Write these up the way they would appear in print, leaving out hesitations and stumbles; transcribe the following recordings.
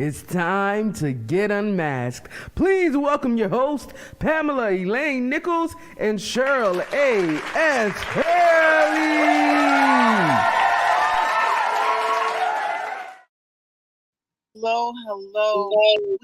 It's time to get unmasked. Please welcome your host, Pamela Elaine Nichols and Cheryl A.S. Haley. Hello.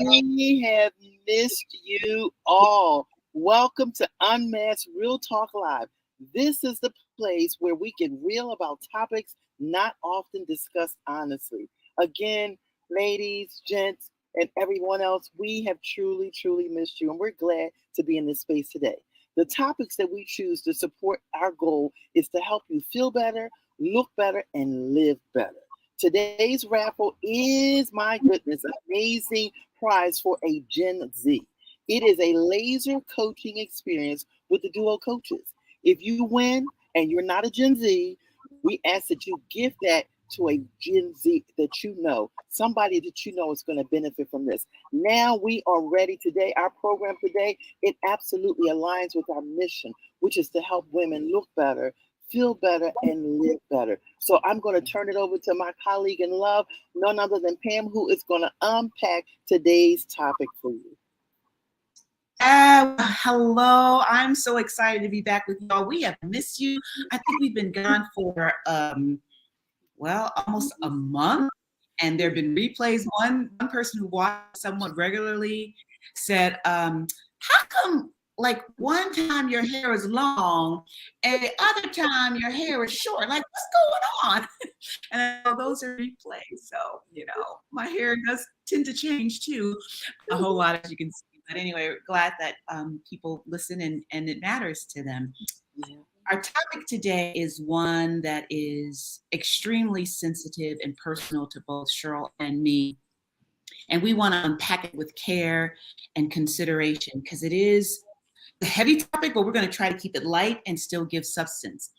We have missed you all. Welcome to Unmasked Real Talk Live. This is the place where we get real about topics not often discussed honestly. Again, ladies, gents, and everyone else, we have truly missed you, and we're glad to be in this space today. The topics that we choose to support our goal is to help you feel better, look better, and live better. Today's raffle is, my goodness, an amazing prize for a Gen Z. It is a laser coaching experience with the duo coaches. If you win and you're not a Gen Z, we ask that you give that to a Gen Z that you know, somebody that you know is going to benefit from this. Now we are ready today. Our program today, it absolutely aligns with our mission, which is to help women look better, feel better, and live better. So I'm going to turn it over to my colleague in love, none other than Pam, who is going to unpack today's topic for you. Hello, I'm so excited to be back with y'all. We have missed you. I think we've been gone for, almost a month, and there have been replays. One person who watched somewhat regularly said, how come like one time your hair is long and the other time your hair is short? Like, what's going on? And I know those are replays. So, my hair does tend to change too, a whole lot, as you can see. But anyway, glad that people listen and it matters to them. Yeah. Our topic today is one that is extremely sensitive and personal to both Cheryl and me. And we want to unpack it with care and consideration because it is a heavy topic, but we're going to try to keep it light and still give substance.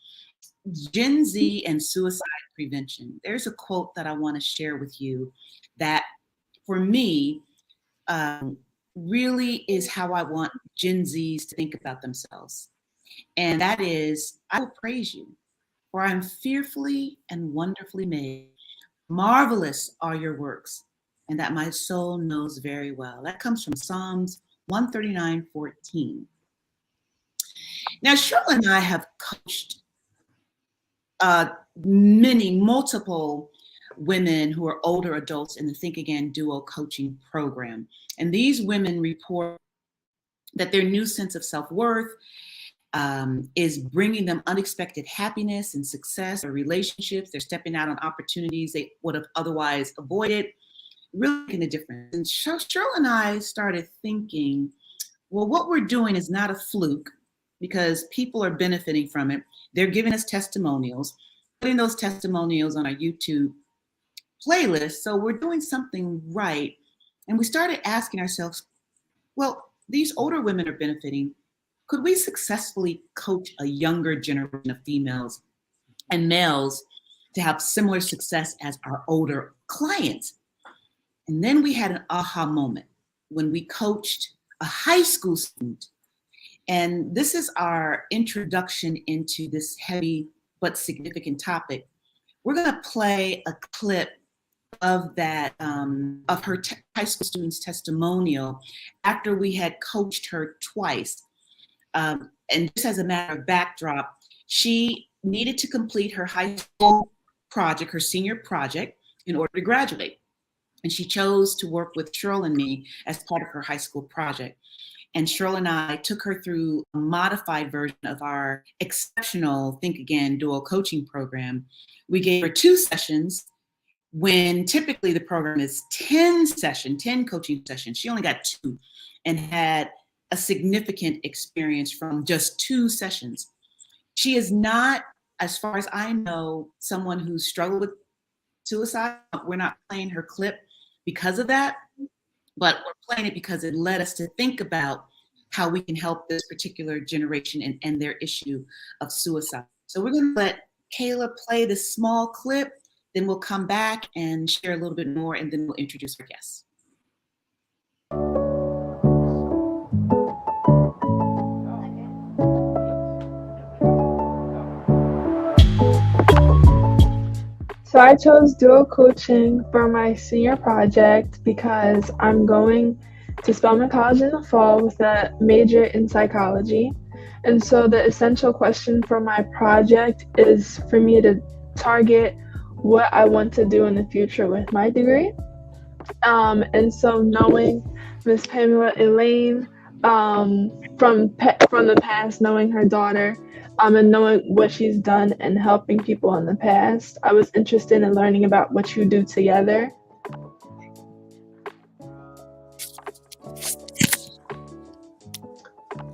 Gen Z and suicide prevention. There's a quote that I want to share with you that for me really is how I want Gen Zs to think about themselves. And that is, I will praise you, for I'm fearfully and wonderfully made. Marvelous are your works, and that my soul knows very well. That comes from Psalms 139:14. Now, Cheryl and I have coached multiple women who are older adults in the Think Again Duo coaching program. And these women report that their new sense of self-worth is bringing them unexpected happiness and success or relationships. They're stepping out on opportunities they would have otherwise avoided, really making a difference. And Cheryl and I started thinking, well, what we're doing is not a fluke because people are benefiting from it. They're giving us testimonials, putting those testimonials on our YouTube playlist. So we're doing something right. And we started asking ourselves, well, these older women are benefiting. Could we successfully coach a younger generation of females and males to have similar success as our older clients? And then we had an aha moment when we coached a high school student. And this is our introduction into this heavy but significant topic. We're going to play a clip of that, of her high school student's testimonial after we had coached her twice. And just as a matter of backdrop, she needed to complete her high school project, her senior project, in order to graduate. And she chose to work with Cheryl and me as part of her high school project. And Cheryl and I took her through a modified version of our exceptional Think Again Duo coaching program. We gave her 2 sessions when typically the program is 10 coaching sessions. She only got 2 and had a significant experience from just 2 sessions. She is not, as far as I know, someone who struggled with suicide. We're not playing her clip because of that, but we're playing it because it led us to think about how we can help this particular generation and their issue of suicide. So we're going to let Kayla play this small clip, then we'll come back and share a little bit more, and then we'll introduce our guests. So I chose dual coaching for my senior project because I'm going to Spelman College in the fall with a major in psychology. And so the essential question for my project is for me to target what I want to do in the future with my degree. And so knowing Miss Pamela Elaine from the past, knowing her daughter, and knowing what she's done and helping people in the past, I was interested in learning about what you do together.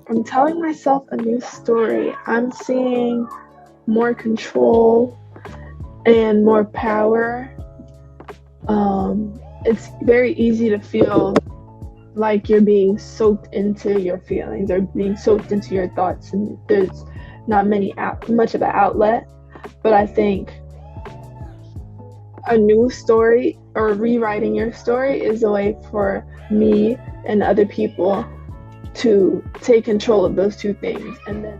I'm telling myself a new story. I'm seeing more control and more power. It's very easy to feel like you're being soaked into your feelings or being soaked into your thoughts, and there's not much of an outlet. But I think a new story or rewriting your story is a way for me and other people to take control of those two things. And then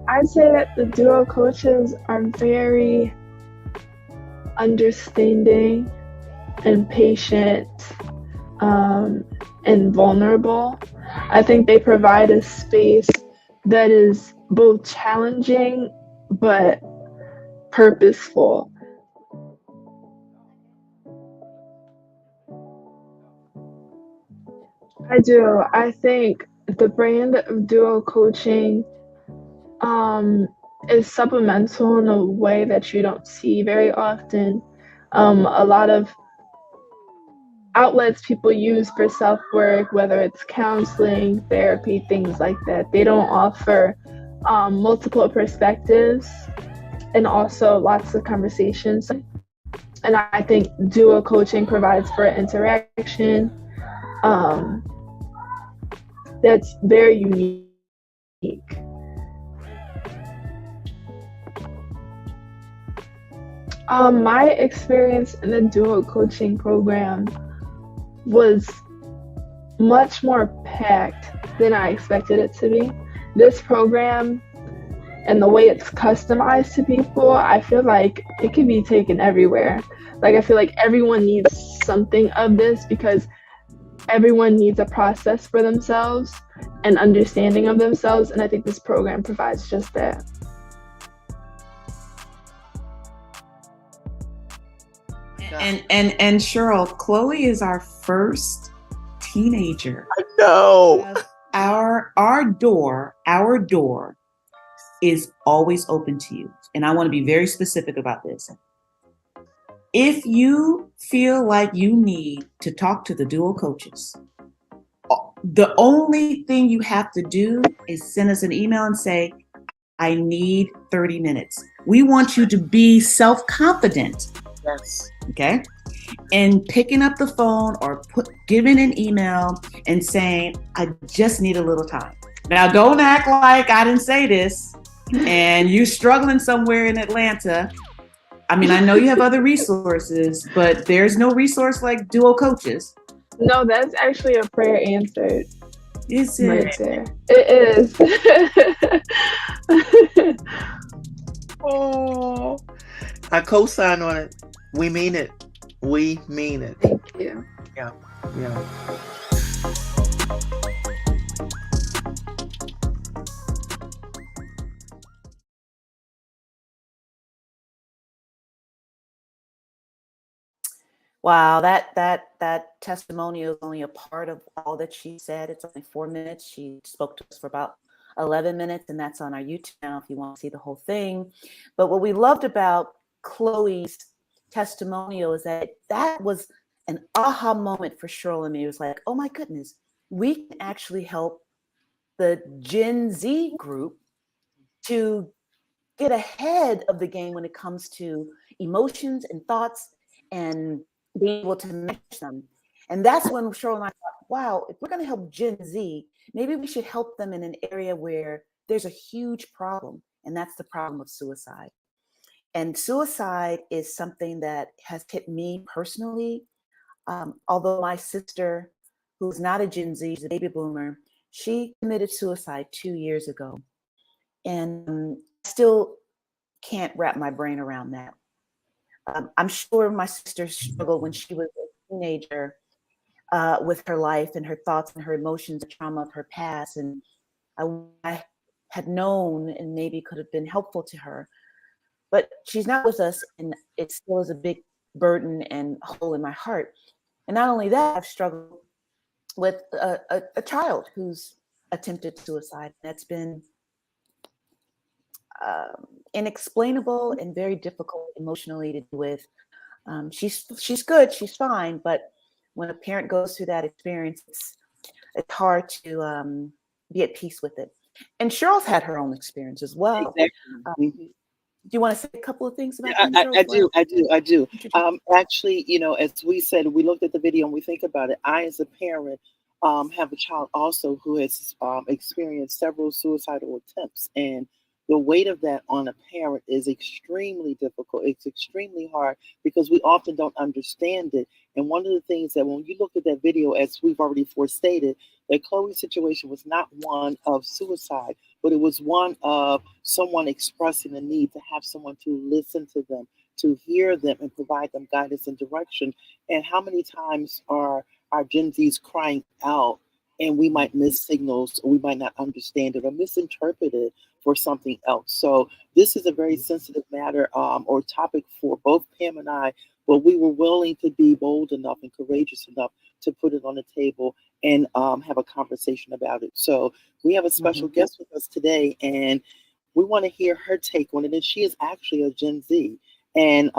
I'd say that the duo coaches are very understanding and patient, and vulnerable. I think they provide a space that is both challenging but purposeful. I do. I think the brand of duo coaching is supplemental in a way that you don't see very often. A lot of outlets people use for self work, whether it's counseling, therapy, things like that, they don't offer multiple perspectives and also lots of conversations. And I think duo coaching provides for interaction that's very unique. My experience in the duo coaching program was much more packed than I expected it to be. This program and the way it's customized to people, I feel like it can be taken everywhere. Like, I feel like everyone needs something of this because everyone needs a process for themselves and understanding of themselves, and I think this program provides just that. And Cheryl, Chloe is our first teenager. I know. Our door is always open to you. And I want to be very specific about this. If you feel like you need to talk to the dual coaches, the only thing you have to do is send us an email and say, I need 30 minutes. We want you to be self-confident. Yes. Okay. And picking up the phone or giving an email and saying, I just need a little time. Now, don't act like I didn't say this and you're struggling somewhere in Atlanta. I mean, I know you have other resources, but there's no resource like duo coaches. No, that's actually a prayer answered. Is it? Right there. It is. Oh, I co-sign on it. We mean it. We mean it. Thank you. Yeah. Wow, that testimonial is only a part of all that she said. It's only 4 minutes. She spoke to us for about 11 minutes, and that's on our YouTube channel if you want to see the whole thing. But what we loved about Chloe's testimonial is that was an aha moment for Cheryl and me. It was like, oh my goodness, we can actually help the Gen Z group to get ahead of the game when it comes to emotions and thoughts and being able to match them. And that's when Cheryl and I thought, wow, if we're going to help Gen Z, maybe we should help them in an area where there's a huge problem, and that's the problem of suicide. And suicide is something that has hit me personally. Although my sister, who's not a Gen Z, she's a baby boomer, she committed suicide 2 years ago. And still can't wrap my brain around that. I'm sure my sister struggled when she was a teenager with her life and her thoughts and her emotions, the trauma of her past. And I had known and maybe could have been helpful to her. But she's not with us, and it still is a big burden and hole in my heart. And not only that, I've struggled with a child who's attempted suicide. That's been inexplainable and very difficult emotionally to deal with. She's good, she's fine, but when a parent goes through that experience, it's hard to be at peace with it. And Cheryl's had her own experience as well. Exactly. Do you want to say a couple of things about Yeah, that, Cheryl? I do. Actually, as we said, we looked at the video and we think about it. I, as a parent, have a child also who has experienced several suicidal attempts, and the weight of that on a parent is extremely difficult. It's extremely hard because we often don't understand it. And one of the things that when you look at that video, as we've already forestated, that Chloe's situation was not one of suicide, but it was one of someone expressing a need to have someone to listen to them, to hear them, and provide them guidance and direction. And how many times are our Gen Zs crying out and we might miss signals, or we might not understand it or misinterpret it for something else? So this is a very sensitive matter or topic for both Pam and I, but we were willing to be bold enough and courageous enough to put it on the table and have a conversation about it. So we have a special guest with us today, and we want to hear her take on it. And she is actually a Gen Z. And,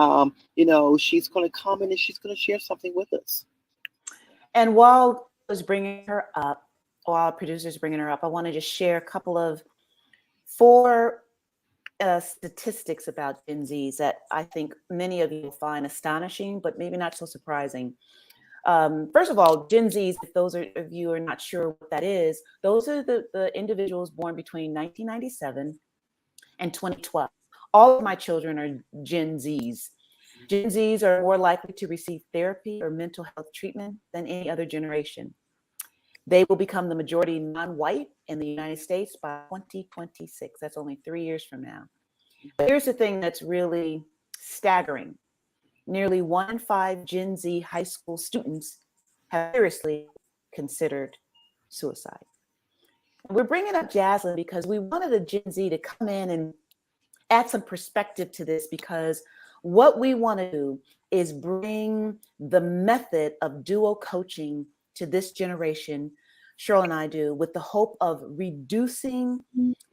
she's going to come in and she's going to share something with us. And while I was bringing her up, while producers bringing her up, I want to just share a couple of 4 statistics about Gen Zs that I think many of you will find astonishing, but maybe not so surprising. First of all, Gen Zs, if those of you are not sure what that is, those are the individuals born between 1997 and 2012. All of my children are Gen Zs. Gen Zs are more likely to receive therapy or mental health treatment than any other generation. They will become the majority non-white in the United States by 2026. That's only 3 years from now. But here's the thing that's really staggering. Nearly 1 in 5 Gen Z high school students have seriously considered suicide. And we're bringing up Jaslyn because we wanted a Gen Z to come in and add some perspective to this, because what we want to do is bring the method of duo coaching to this generation. Cheryl and I do, with the hope of reducing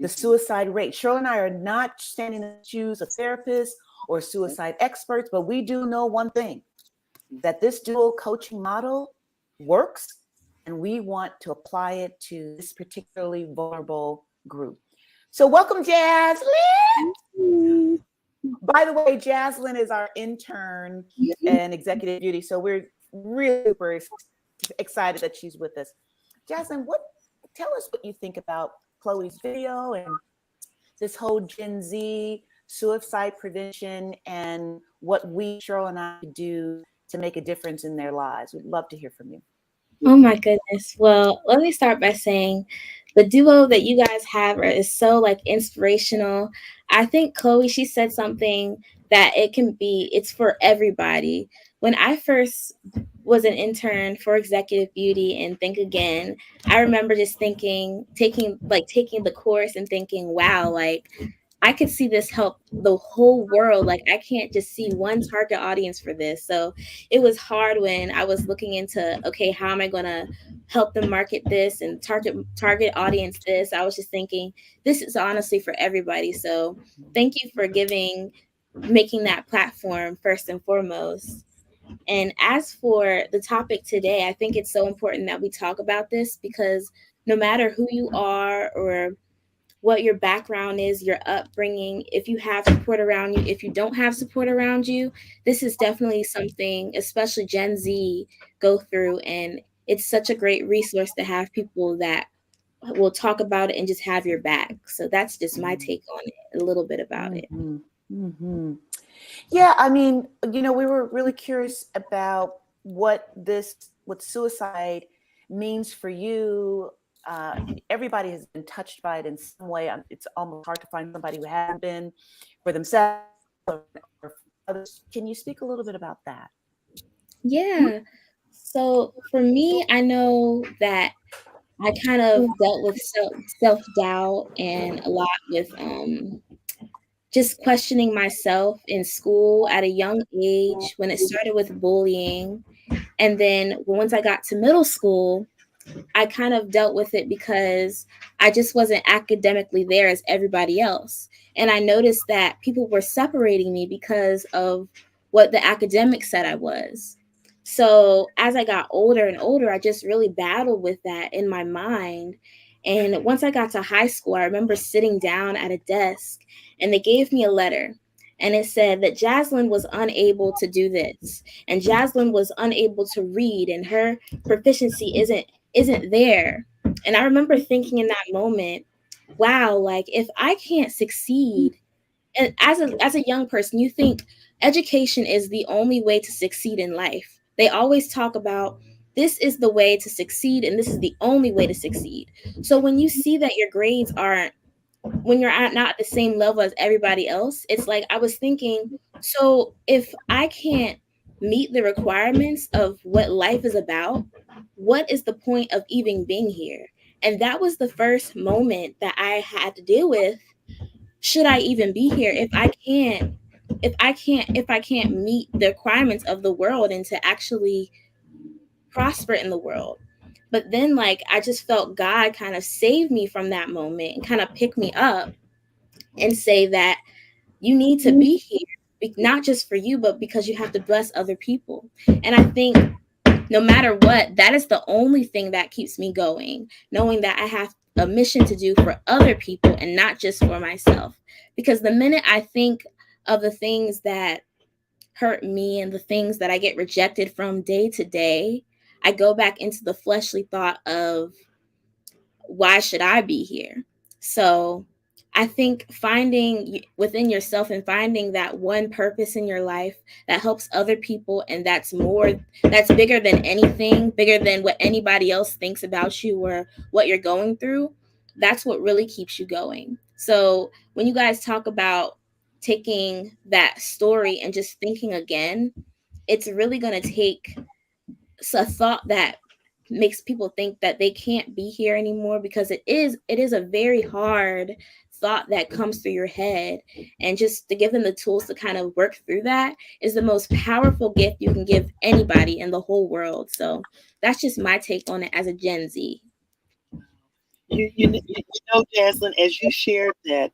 the suicide rate. Cheryl and I are not standing in the shoes of therapists or suicide experts, but we do know one thing, that this dual coaching model works, and we want to apply it to this particularly vulnerable group. So welcome, Jaslyn. By the way, Jaslyn is our intern and executive beauty, so we're really super excited that she's with us. Jaslyn, tell us what you think about Chloe's video and this whole Gen Z suicide prevention, and what we, Cheryl and I, do to make a difference in their lives. We'd love to hear from you. Oh my goodness. Well, let me start by saying the duo that you guys have is so inspirational. I think Chloe, she said something that it's for everybody. When I first was an intern for Executive Beauty and Think Again, I remember just taking the course and thinking, wow, I could see this help the whole world. I can't just see one target audience for this. So it was hard when I was looking into, okay, how am I going to help them market this and target audience this? I was just thinking, this is honestly for everybody. So thank you for making that platform first and foremost. And as for the topic today, I think it's so important that we talk about this, because no matter who you are or what your background is, your upbringing, if you have support around you, if you don't have support around you, this is definitely something, especially Gen Z, go through. And it's such a great resource to have people that will talk about it and just have your back. So that's just my take on it, a little bit about it. Yeah, I mean, we were really curious about what suicide means for you everybody has been touched by it in some way. It's almost hard to find somebody who hasn't been for themselves or for others. Can you speak a little bit about that? Yeah. So for me, I know that I kind of dealt with self-doubt and a lot with just questioning myself in school at a young age when it started with bullying. And then once I got to middle school, I kind of dealt with it because I just wasn't academically there as everybody else. And I noticed that people were separating me because of what the academics said I was. So as I got older and older, I just really battled with that in my mind. And once I got to high school, I remember sitting down at a desk and they gave me a letter. And it said that Jaslyn was unable to do this, and Jaslyn was unable to read, and her proficiency isn't there. And I remember thinking in that moment, wow, like if I can't succeed, and as a young person, you think education is the only way to succeed in life. They always talk about this is the way to succeed and this is the only way to succeed. So when you see that your grades aren't, when you're not at the same level as everybody else, it's like I was thinking, so if I can't meet the requirements of what life is about, what is the point of even being here? And that was the first moment that I had to deal with. Should I even be here if I can't meet the requirements of the world and to actually prosper in the world? But then like I just felt God kind of save me from that moment and kind of pick me up and say that you need to be here, not just for you, but because you have to bless other people. And I think no matter what, that is the only thing that keeps me going, knowing that I have a mission to do for other people and not just for myself. Because the minute I think of the things that hurt me and the things that I get rejected from day to day, I go back into the fleshly thought of why should I be here? So I think finding within yourself and finding that one purpose in your life that helps other people, and that's bigger than anything, bigger than what anybody else thinks about you or what you're going through, that's what really keeps you going. So when you guys talk about taking that story and just thinking again, it's really going to take a thought that makes people think that they can't be here anymore, because it is a very hard thought that comes through your head, and just to give them the tools to kind of work through that is the most powerful gift you can give anybody in the whole world. So that's just my take on it as a Gen Z. You know, Jaslyn, as you shared that,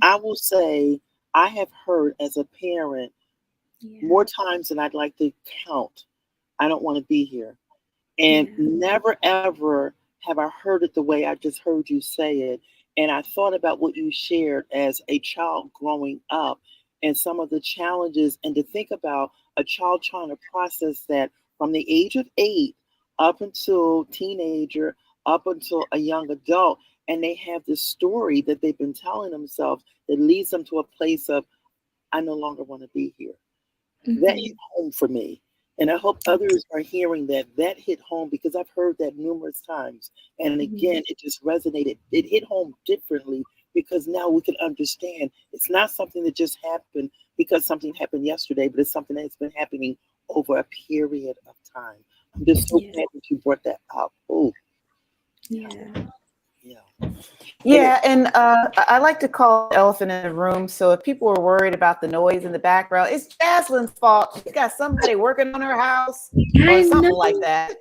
I will say I have heard as a parent more times than I'd like to count, I don't want to be here. And never, ever have I heard it the way I just heard you say it. And I thought about what you shared as a child growing up and some of the challenges, and to think about a child trying to process that from the age of 8 up until teenager, up until a young adult. And they have this story that they've been telling themselves that leads them to a place of, I no longer want to be here. That hit home for me. And I hope others are hearing that. That hit home because I've heard that numerous times. And again, it just resonated. It hit home differently because now we can understand it's not something that just happened because something happened yesterday, but it's something that's been happening over a period of time. I'm just so glad that you brought that up. Oh, Yeah, and I like to call it elephant in the room. So if people are worried about the noise in the background, it's Jaslyn's fault. She's got somebody working on her house or something like that.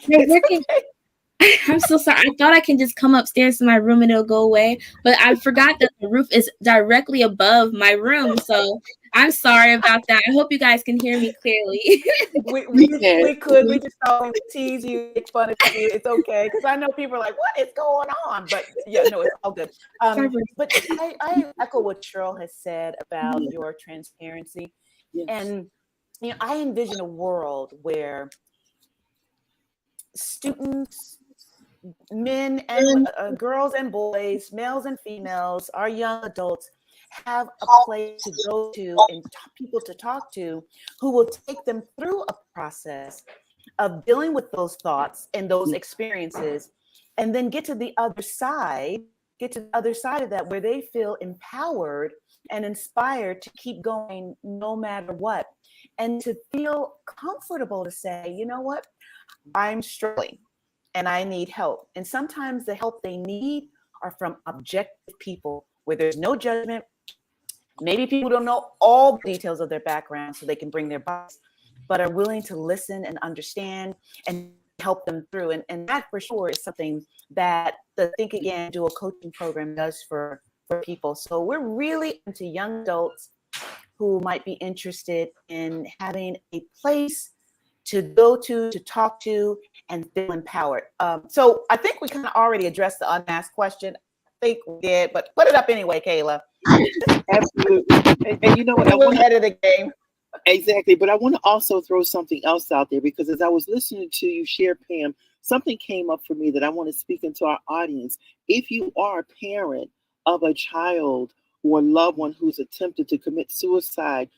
They're working. Okay. I'm so sorry. I thought I can just come upstairs to my room and it'll go away, but I forgot that the roof is directly above my room. So I'm sorry about that. I hope you guys can hear me clearly. we could. We just always tease you, make fun of you. It's okay. Because I know people are like, what is going on? But yeah, no, it's all good. But I echo what Cheryl has said about your transparency. And, you know, I envision a world where students, men and girls and boys, males and females, our young adults have a place to go to and people to talk to who will take them through a process of dealing with those thoughts and those experiences and then get to the other side of that, where they feel empowered and inspired to keep going no matter what, and to feel comfortable to say, you know what, I'm struggling and I need help. And sometimes the help they need are from objective people where there's no judgment. Maybe people don't know all the details of their background so they can bring their bias, but are willing to listen and understand and help them through. And that for sure is something that the Think Again Dual Coaching Program does for people. So we're really into young adults who might be interested in having a place to go to talk to, and feel empowered. So I think we kind of already addressed the unmasked question. I think we did, but put it up anyway, Kayla. Absolutely. And you know what? I want to edit the game. Exactly. But I want to also throw something else out there, because as I was listening to you share, Pam, something came up for me that I want to speak into our audience. If you are a parent of a child or loved one who's attempted to commit suicide,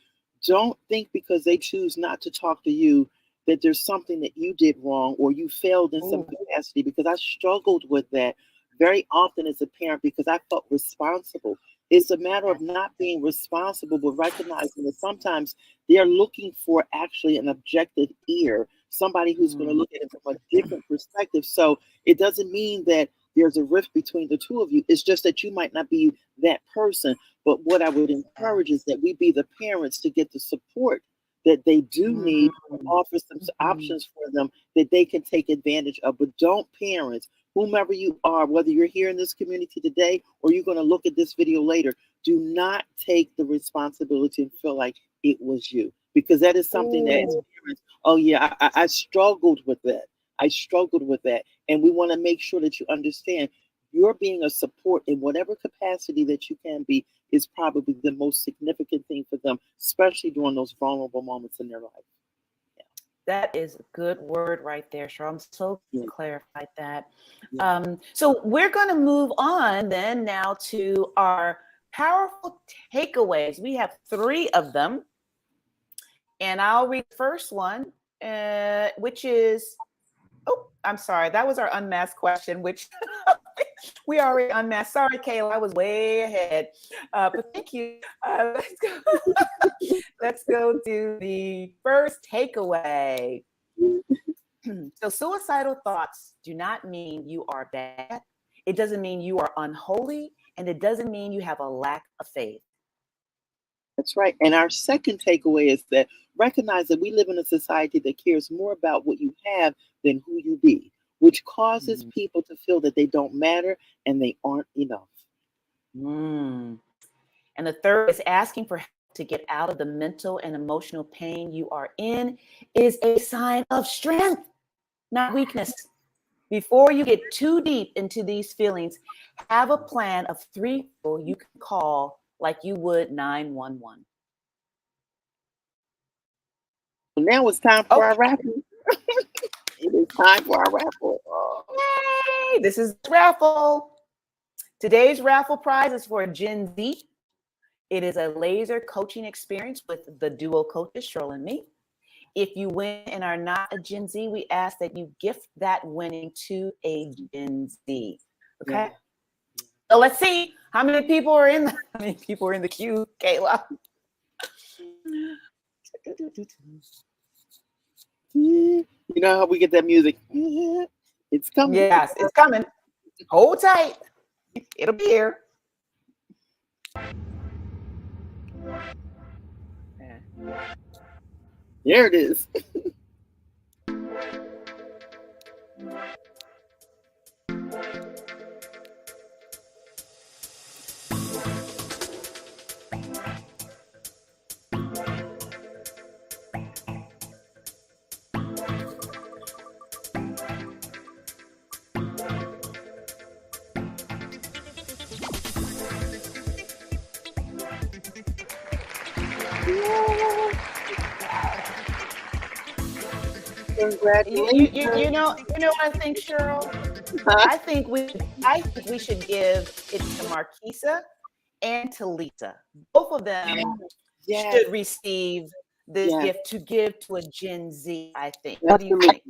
don't think because they choose not to talk to you that there's something that you did wrong or you failed in some capacity, because I struggled with that very often as a parent because I felt responsible. It's a matter of not being responsible, but recognizing that sometimes they're looking for actually an objective ear, somebody who's going to look at it from a different perspective. So it doesn't mean that there's a rift between the two of you. It's just that you might not be that person. But what I would encourage is that we be the parents to get the support that they do need, and offer some options for them that they can take advantage of. But don't parents, whomever you are, whether you're here in this community today or you're going to look at this video later, do not take the responsibility and feel like it was you, because that is something that as parents, oh yeah, I struggled with that. I struggled with that. And we want to make sure that you understand you're being a support in whatever capacity that you can be is probably the most significant thing for them, especially during those vulnerable moments in their life. Yeah. That is a good word right there, Cheryl. I'm so glad you clarified that. Yeah. So we're going to move on then now to our powerful takeaways. We have 3 of them. And I'll read the first one, which is, I'm sorry, that was our unmasked question, which we already unmasked. Sorry, Kayla, I was way ahead. But thank you. Let's go to the first takeaway. So suicidal thoughts do not mean you are bad. It doesn't mean you are unholy. And it doesn't mean you have a lack of faith. That's right. And our second takeaway is that recognize that we live in a society that cares more about what you have than who you be, which causes people to feel that they don't matter and they aren't enough. And the third is asking for help to get out of the mental and emotional pain you are in is a sign of strength, not weakness. Before you get too deep into these feelings, have a plan of 3 people you can call like you would 911. Now it's time for our raffle. It is time for our raffle. Yay! This is the raffle. Today's raffle prize is for Gen Z. It is a laser coaching experience with the duo coaches, Cheryl and me. If you win and are not a Gen Z, we ask that you gift that winning to a Gen Z. Okay. Yeah. So let's see how many people are in the queue, Kayla. You know how we get that music? It's coming. Yes, it's coming. Hold tight. It'll be here. There it is. Congratulations. You know what I think, Cheryl? Huh? I think we should give it to Marquisa and to Lisa. Both of them should receive this gift to give to a Gen Z, I think. What do you think?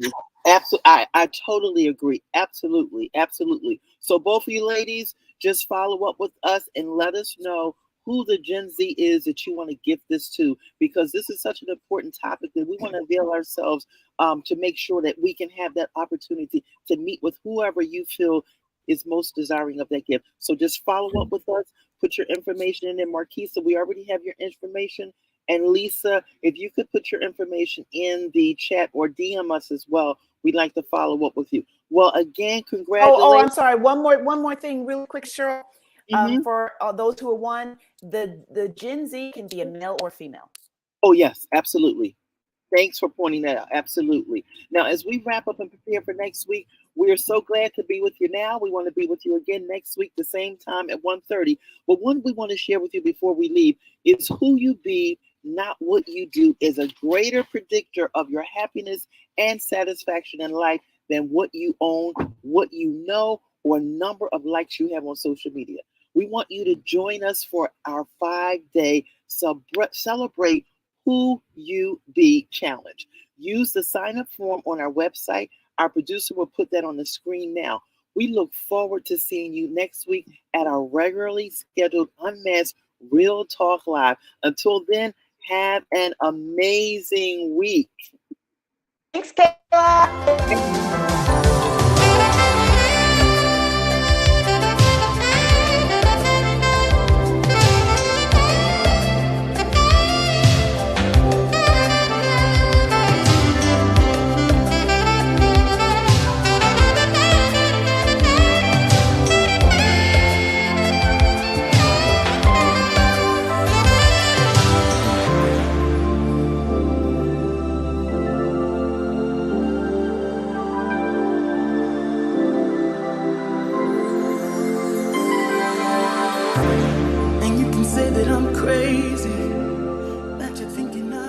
Absolutely, I totally agree. Absolutely, absolutely. So both of you ladies, just follow up with us and let us know who the Gen Z is that you want to give this to, because this is such an important topic that we want to avail ourselves to make sure that we can have that opportunity to meet with whoever you feel is most desiring of that gift. So just follow up with us, put your information in there. Marquisa, we already have your information. And Lisa, if you could put your information in the chat or DM us as well, we'd like to follow up with you. Well, again, congratulations. Oh, I'm sorry. One more thing, real quick, Cheryl. Mhm. For those who are won, the Gen Z can be a male or female. Oh, yes, absolutely. Thanks for pointing that out. Absolutely. Now, as we wrap up and prepare for next week, we are so glad to be with you now. We want to be with you again next week, the same time at 1:30. But one we want to share with you before we leave is who you be, not what you do, is a greater predictor of your happiness and satisfaction in life than what you own, what you know, or number of likes you have on social media. We want you to join us for our 5-day celebrate Who You Be challenge. Use the sign up form on our website. Our producer will put that on the screen now. We look forward to seeing you next week at our regularly scheduled Unmasked Real Talk Live. Until then, have an amazing week. Thanks, Kayla.